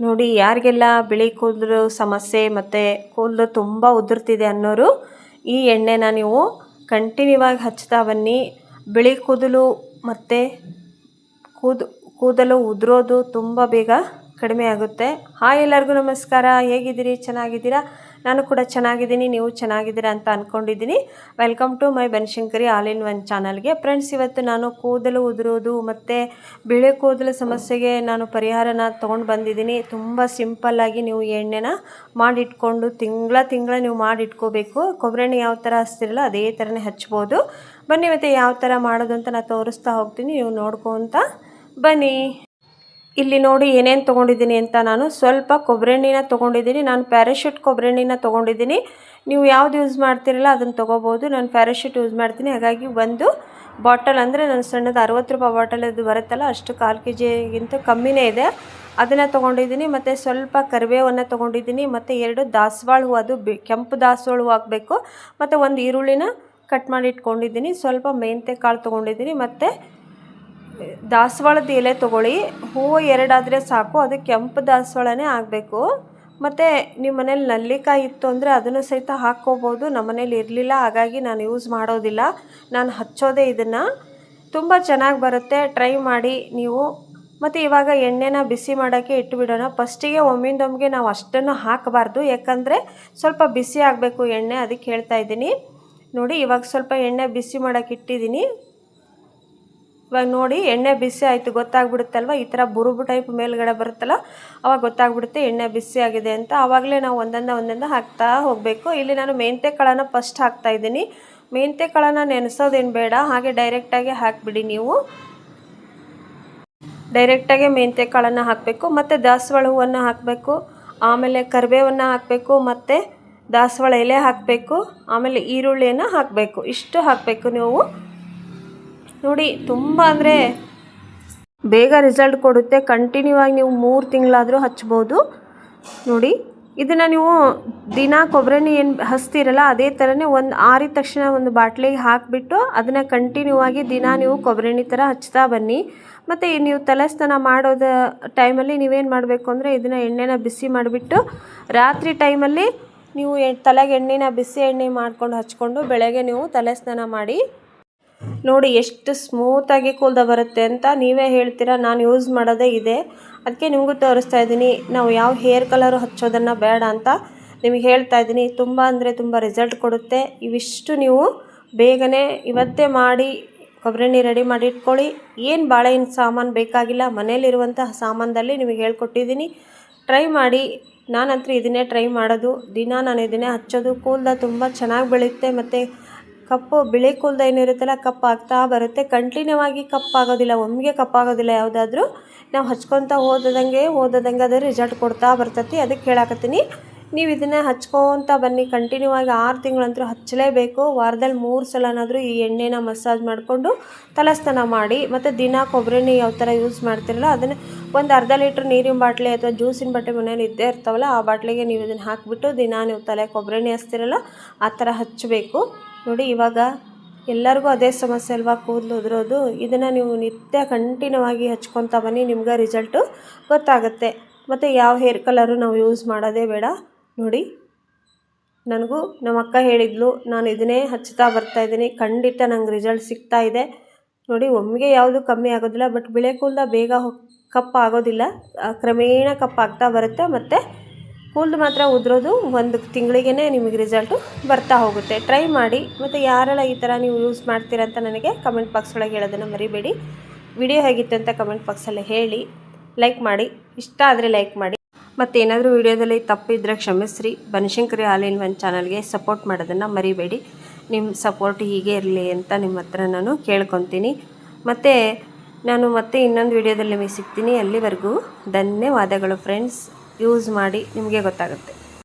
ನೋಡಿ, ಯಾರಿಗೆಲ್ಲ ಬಿಳಿ ಕೂದಲು ಸಮಸ್ಯೆ ಮತ್ತು ಕೂದಲು ತುಂಬ ಉದುರ್ತಿದೆ ಅನ್ನೋರು ಈ ಎಣ್ಣೆನ ನೀವು ಕಂಟಿನ್ಯೂ ಆಗಿ ಹಚ್ತಾ ಬನ್ನಿ. ಬಿಳಿ ಕೂದಲು ಮತ್ತು ಕೂದಲು ಉದುರೋದು ತುಂಬ ಬೇಗ ಕಡಿಮೆ ಆಗುತ್ತೆ. ಹಾಯ್, ಎಲ್ಲರಿಗೂ ನಮಸ್ಕಾರ. ಹೇಗಿದ್ದೀರಿ? ಚೆನ್ನಾಗಿದ್ದೀರಾ? ನಾನು ಕೂಡ ಚೆನ್ನಾಗಿದ್ದೀನಿ, ನೀವು ಚೆನ್ನಾಗಿದ್ದೀರಾ ಅಂತ ಅಂದ್ಕೊಂಡಿದ್ದೀನಿ. Welcome to my Banashankari all in one ಚಾನಲ್ಗೆ. ಫ್ರೆಂಡ್ಸ್, ಇವತ್ತು ನಾನು ಕೂದಲು ಉದುರೋದು ಮತ್ತು ಬಿಳಿ ಕೂದಲು ಸಮಸ್ಯೆಗೆ ನಾನು ಪರಿಹಾರನ ತೊಗೊಂಡು ಬಂದಿದ್ದೀನಿ. ತುಂಬ ಸಿಂಪಲ್ಲಾಗಿ ನೀವು ಈ ಎಣ್ಣೆನ ಮಾಡಿಟ್ಕೊಂಡು ತಿಂಗಳ ನೀವು ಮಾಡಿಟ್ಕೋಬೇಕು. ಕೊಬ್ಬರಿ ಎಣ್ಣೆ ಯಾವ ಥರ ಹಚ್ತಿರಲ್ಲ ಅದೇ ಥರನೇ ಹಚ್ಬೋದು. ಬನ್ನಿ, ಮತ್ತು ಯಾವ ಥರ ಮಾಡೋದು ಅಂತ ನಾನು ತೋರಿಸ್ತಾ ಹೋಗ್ತೀನಿ, ನೀವು ನೋಡ್ಕೊತ ಬನ್ನಿ. ಇಲ್ಲಿ ನೋಡಿ ಏನೇನು ತೊಗೊಂಡಿದ್ದೀನಿ ಅಂತ. ನಾನು ಸ್ವಲ್ಪ ಕೊಬ್ಬರಿ ಎಣ್ಣೆನ ತೊಗೊಂಡಿದ್ದೀನಿ. ನಾನು ಪ್ಯಾರಾಶೂಟ್ ಕೊಬ್ಬರಿ ಎಣ್ಣೆನ ತೊಗೊಂಡಿದ್ದೀನಿ. ನೀವು ಯಾವ್ದು ಯೂಸ್ ಮಾಡ್ತಿರಲ್ಲ ಅದನ್ನು ತೊಗೋಬೋದು. ನಾನು ಪ್ಯಾರಾಶೂಟ್ ಯೂಸ್ ಮಾಡ್ತೀನಿ. ಹಾಗಾಗಿ ಒಂದು ಬಾಟಲ್, ಅಂದರೆ ನಾನು ಸಣ್ಣದು 60 ರೂಪಾಯಿ ಬಾಟಲ್ ಇದು ಬರುತ್ತಲ್ಲ, ಅಷ್ಟು 1/4 kg ಕಮ್ಮಿನೇ ಇದೆ, ಅದನ್ನು ತೊಗೊಂಡಿದ್ದೀನಿ. ಮತ್ತು ಸ್ವಲ್ಪ ಕರಿಬೇವನ್ನು ತೊಗೊಂಡಿದ್ದೀನಿ. ಮತ್ತು 2 ದಾಸವಾಳ ಹೂವು, ಅದು ಕೆಂಪು ದಾಸವಾಳ ಹೂವು ಹಾಕಬೇಕು. ಮತ್ತು ಒಂದು ಈರುಳ್ಳಿನ ಕಟ್ ಮಾಡಿ ಇಟ್ಕೊಂಡಿದ್ದೀನಿ. ಸ್ವಲ್ಪ ಮೆಂತ್ಯ ಕಾಳು ತೊಗೊಂಡಿದ್ದೀನಿ. ಮತ್ತು ದಾಸವಾಳದ ಎಲೆ ತೊಗೊಳ್ಳಿ. ಹೂವು 2 ಆದರೆ ಸಾಕು, ಅದು ಕೆಂಪು ದಾಸವಾಳನೇ ಆಗಬೇಕು. ಮತ್ತು ನಿಮ್ಮ ಮನೇಲಿ ನಲ್ಲಿಕಾಯಿ ಇತ್ತು ಅಂದರೆ ಅದನ್ನು ಸಹಿತ ಹಾಕ್ಕೋಬೋದು. ನಮ್ಮ ಮನೇಲಿ ಇರಲಿಲ್ಲ, ಹಾಗಾಗಿ ನಾನು ಯೂಸ್ ಮಾಡೋದಿಲ್ಲ. ನಾನು ಹಚ್ಚೋದೇ ಇದನ್ನು. ತುಂಬ ಚೆನ್ನಾಗಿ ಬರುತ್ತೆ, ಟ್ರೈ ಮಾಡಿ ನೀವು. ಮತ್ತು ಇವಾಗ ಎಣ್ಣೆನ ಬಿಸಿ ಮಾಡೋಕ್ಕೆ ಇಟ್ಟುಬಿಡೋಣ. ಫಸ್ಟಿಗೆ ಒಮ್ಮಿಂದೊಮ್ಮಿಗೆ ನಾವು ಅಷ್ಟನ್ನು ಹಾಕಬಾರ್ದು, ಯಾಕಂದರೆ ಸ್ವಲ್ಪ ಬಿಸಿ ಆಗಬೇಕು ಎಣ್ಣೆ, ಅದಕ್ಕೆ ಹೇಳ್ತಾ ಇದ್ದೀನಿ. ನೋಡಿ, ಇವಾಗ ಸ್ವಲ್ಪ ಎಣ್ಣೆ ಬಿಸಿ ಮಾಡೋಕ್ಕೆ ಇಟ್ಟಿದ್ದೀನಿ. ಇವಾಗ ನೋಡಿ, ಎಣ್ಣೆ ಬಿಸಿ ಆಯಿತು, ಗೊತ್ತಾಗ್ಬಿಡುತ್ತಲ್ವ. ಈ ಥರ ಬುರುಬು ಟೈಪ್ ಮೇಲ್ಗಡೆ ಬರುತ್ತಲ್ಲ, ಅವಾಗ ಗೊತ್ತಾಗ್ಬಿಡುತ್ತೆ ಎಣ್ಣೆ ಬಿಸಿ ಆಗಿದೆ ಅಂತ. ಆವಾಗಲೇ ನಾವು ಒಂದೊಂದು ಹಾಕ್ತಾ ಹೋಗಬೇಕು. ಇಲ್ಲಿ ನಾನು ಮೆಂತ್ಯ ಕಾಳನ್ನು ಫಸ್ಟ್ ಹಾಕ್ತಾಯಿದ್ದೀನಿ. ಮೆಂತ್ಯ ಕಾಳನ್ನು ನೆನೆಸೋದೇನು ಬೇಡ, ಹಾಗೆ ಡೈರೆಕ್ಟಾಗಿ ಹಾಕಿಬಿಡಿ. ನೀವು ಡೈರೆಕ್ಟಾಗಿ ಮೆಂತ್ಯ ಕಾಳನ್ನು ಹಾಕಬೇಕು. ಮತ್ತು ದಾಸವಾಳ ಹೂವನ್ನು ಹಾಕಬೇಕು, ಆಮೇಲೆ ಕರಿಬೇವನ್ನು ಹಾಕಬೇಕು, ಮತ್ತು ದಾಸವಾಳ ಎಲೆ ಹಾಕಬೇಕು, ಆಮೇಲೆ ಈರುಳ್ಳಿಯನ್ನು ಹಾಕಬೇಕು. ಇಷ್ಟು ಹಾಕಬೇಕು ನೀವು. ನೋಡಿ, ತುಂಬ ಅಂದರೆ ಬೇಗ ರಿಸಲ್ಟ್ ಕೊಡುತ್ತೆ. ಕಂಟಿನ್ಯೂ ಆಗಿ ನೀವು 3 ತಿಂಗಳಾದರೂ ಹಚ್ಬೋದು. ನೋಡಿ, ಇದನ್ನು ನೀವು ದಿನ ಕೊಬ್ಬರಿ ಎಣ್ಣೆ ಏನು ಹಚ್ತಿರಲ್ಲ ಅದೇ ಥರನೇ ಒಂದು ಆರಿದ ತಕ್ಷಣ ಒಂದು ಬಾಟ್ಲಿಗೆ ಹಾಕಿಬಿಟ್ಟು ಅದನ್ನು ಕಂಟಿನ್ಯೂ ಆಗಿ ದಿನ ನೀವು ಕೊಬ್ಬರಿ ಎಣ್ಣೆ ಥರ ಹಚ್ತಾ ಬನ್ನಿ. ಮತ್ತು ನೀವು ತಲೆ ಸ್ನಾನ ಮಾಡೋದ ಟೈಮಲ್ಲಿ ನೀವೇನು ಮಾಡಬೇಕು ಅಂದರೆ, ಇದನ್ನು ಎಣ್ಣೆನ ಬಿಸಿ ಮಾಡಿಬಿಟ್ಟು ರಾತ್ರಿ ಟೈಮಲ್ಲಿ ನೀವು ತಲೆಗೆ ಎಣ್ಣೆನ ಬಿಸಿ ಎಣ್ಣೆ ಮಾಡ್ಕೊಂಡು ಹಚ್ಕೊಂಡು ಬೆಳಗ್ಗೆ ನೀವು ತಲೆ ಸ್ನಾನ ಮಾಡಿ. ನೋಡಿ ಎಷ್ಟು ಸ್ಮೂತಾಗಿ ಕೂದಲು ಬರುತ್ತೆ ಅಂತ ನೀವೇ ಹೇಳ್ತೀರಾ. ನಾನು ಯೂಸ್ ಮಾಡೋದೇ ಇದೆ, ಅದಕ್ಕೆ ನಿಮಗೂ ತೋರಿಸ್ತಾ ಇದ್ದೀನಿ. ನಾವು ಯಾವ ಹೇರ್ ಕಲರು ಹಚ್ಚೋದನ್ನು ಬೇಡ ಅಂತ ನಿಮಗೆ ಹೇಳ್ತಾ ಇದ್ದೀನಿ. ತುಂಬ ಅಂದರೆ ತುಂಬ ರಿಸಲ್ಟ್ ಕೊಡುತ್ತೆ. ಇವಿಷ್ಟು ನೀವು ಬೇಗನೆ ಇವತ್ತೇ ಮಾಡಿ ಕೊಬ್ಬರಿ ಎಣ್ಣೆ ರೆಡಿ ಮಾಡಿ ಇಟ್ಕೊಳ್ಳಿ. ಏನು ಬಾಳೆಹಣ್ಣು ಸಾಮಾನು ಬೇಕಾಗಿಲ್ಲ, ಮನೇಲಿರುವಂತಹ ಸಾಮಾನದಲ್ಲಿ ನಿಮಗೆ ಹೇಳ್ಕೊಟ್ಟಿದ್ದೀನಿ. ಟ್ರೈ ಮಾಡಿ. ನಾನಂತೂ ಇದನ್ನೇ ಟ್ರೈ ಮಾಡೋದು, ದಿನ ನಾನು ಇದನ್ನೇ ಹಚ್ಚೋದು. ಕೂದಲು ತುಂಬ ಚೆನ್ನಾಗಿ ಬೆಳೆಯುತ್ತೆ. ಮತ್ತು ಕಪ್ಪು ಬಿಳಿ ಕೂದಲು ಏನಿರುತ್ತಲ್ಲ ಕಪ್ಪು ಆಗ್ತಾ ಬರುತ್ತೆ. ಕಂಟಿನ್ಯೂ ಆಗಿ ಕಪ್ಪಾಗೋದಿಲ್ಲ, ಒಮ್ಮೆಗೆ ಕಪ್ಪಾಗೋದಿಲ್ಲ. ಯಾವುದಾದ್ರೂ ನಾವು ಹಚ್ಕೊತಾ ಹೋದಂಗೆ ಅದು ರಿಸಲ್ಟ್ ಕೊಡ್ತಾ ಬರ್ತೈತಿ. ಅದಕ್ಕೆ ಹೇಳಾಕತ್ತೀನಿ, ನೀವು ಇದನ್ನು ಹಚ್ಕೊತ ಬನ್ನಿ. ಕಂಟಿನ್ಯೂ ಆಗಿ 6 ತಿಂಗಳಂತೂ ಹಚ್ಚಲೇಬೇಕು. ವಾರದಲ್ಲಿ 3 ಸಲನಾದರೂ ಈ ಎಣ್ಣೆನ ಮಸಾಜ್ ಮಾಡಿಕೊಂಡು ತಲೆಸ್ನಾನ ಮಾಡಿ. ಮತ್ತು ದಿನ ಕೊಬ್ಬರಿ ಎಣ್ಣೆ ಯಾವ ಥರ ಯೂಸ್ ಮಾಡ್ತಿರಲ್ಲ ಅದನ್ನು ಒಂದು ಅರ್ಧ ಲೀಟ್ರ್ ನೀರಿನ ಬಾಟ್ಲಿ ಅಥವಾ ಜ್ಯೂಸಿನ ಬಾಟ್ಲಿ ಮನೇಲಿ ಇದ್ದೇ ಇರ್ತಾವಲ್ಲ, ಆ ಬಾಟ್ಲಿಗೆ ನೀವು ಇದನ್ನು ಹಾಕಿಬಿಟ್ಟು ದಿನ ನೀವು ತಲೆ ಕೊಬ್ಬರಿ ಎಣ್ಣೆ ಹಚ್ತಿರಲ್ಲ ಆ ಥರ ಹಚ್ಚಬೇಕು. ನೋಡಿ, ಇವಾಗ ಎಲ್ಲರಿಗೂ ಅದೇ ಸಮಸ್ಯೆ ಅಲ್ವಾ, ಕೂದಲು ಉದುರೋದು. ಇದನ್ನು ನೀವು ನಿತ್ಯ ಕಂಟಿನ್ಯೂ ಆಗಿ ಹಚ್ಕೊತಾ ಬನ್ನಿ, ನಿಮ್ಗೆ ರಿಸಲ್ಟು ಗೊತ್ತಾಗುತ್ತೆ. ಮತ್ತು ಯಾವ ಹೇರ್ ಕಲರು ನಾವು ಯೂಸ್ ಮಾಡೋದೇ ಬೇಡ. ನೋಡಿ, ನನಗೂ ನಮ್ಮ ಅಕ್ಕ ಹೇಳಿದ್ಲು, ನಾನು ಇದನ್ನೇ ಹಚ್ತಾ ಬರ್ತಾಯಿದ್ದೀನಿ. ಖಂಡಿತ ನಂಗೆ ರಿಸಲ್ಟ್ ಸಿಗ್ತಾ ಇದೆ. ನೋಡಿ, ಒಮ್ಮೆಗೆ ಯಾವುದು ಕಮ್ಮಿ ಆಗೋದಿಲ್ಲ, ಬಟ್ ಬಿಳೆ ಕೂದಲು ಬೇಗ ಕಪ್ಪು ಆಗೋದಿಲ್ಲ, ಕ್ರಮೇಣ ಕಪ್ಪಾಗ್ತಾ ಬರುತ್ತೆ. ಮತ್ತು ಕೂದಲು ಮಾತ್ರ ಉದುರೋದು 1 ತಿಂಗಳಿಗೇ ನಿಮಗೆ ರಿಸಲ್ಟು ಬರ್ತಾ ಹೋಗುತ್ತೆ. ಟ್ರೈ ಮಾಡಿ. ಮತ್ತು ಯಾರೆಲ್ಲ ಈ ಥರ ನೀವು ಯೂಸ್ ಮಾಡ್ತೀರಂತ ನನಗೆ ಕಮೆಂಟ್ ಬಾಕ್ಸ್ ಒಳಗೆ ಹೇಳೋದನ್ನು ಮರಿಬೇಡಿ. ವಿಡಿಯೋ ಹೇಗಿತ್ತು ಅಂತ ಕಮೆಂಟ್ ಬಾಕ್ಸಲ್ಲಿ ಹೇಳಿ. ಲೈಕ್ ಮಾಡಿ, ಇಷ್ಟ ಆದರೆ ಲೈಕ್ ಮಾಡಿ. ಮತ್ತು ಏನಾದರೂ ವಿಡಿಯೋದಲ್ಲಿ ತಪ್ಪಿದ್ರೆ ಕ್ಷಮಿಸ್ರಿ. ಬನಶಂಕರಿ ಆಲ್ ಇನ್ ಒನ್ ಚಾನಲ್ಗೆ ಸಪೋರ್ಟ್ ಮಾಡೋದನ್ನು ಮರಿಬೇಡಿ. ನಿಮ್ಮ ಸಪೋರ್ಟ್ ಹೀಗೆ ಇರಲಿ ಅಂತ ನಿಮ್ಮ ಹತ್ರ ನಾನು ಕೇಳ್ಕೊತೀನಿ. ಮತ್ತು ನಾನು ಮತ್ತೆ ಇನ್ನೊಂದು ವಿಡಿಯೋದಲ್ಲಿ ನಿಮಗೆ ಸಿಗ್ತೀನಿ. ಅಲ್ಲಿವರೆಗೂ ಧನ್ಯವಾದಗಳು ಫ್ರೆಂಡ್ಸ್. ಯೂಸ್ ಮಾಡಿ, ನಿಮಗೆ ಗೊತ್ತಾಗುತ್ತೆ.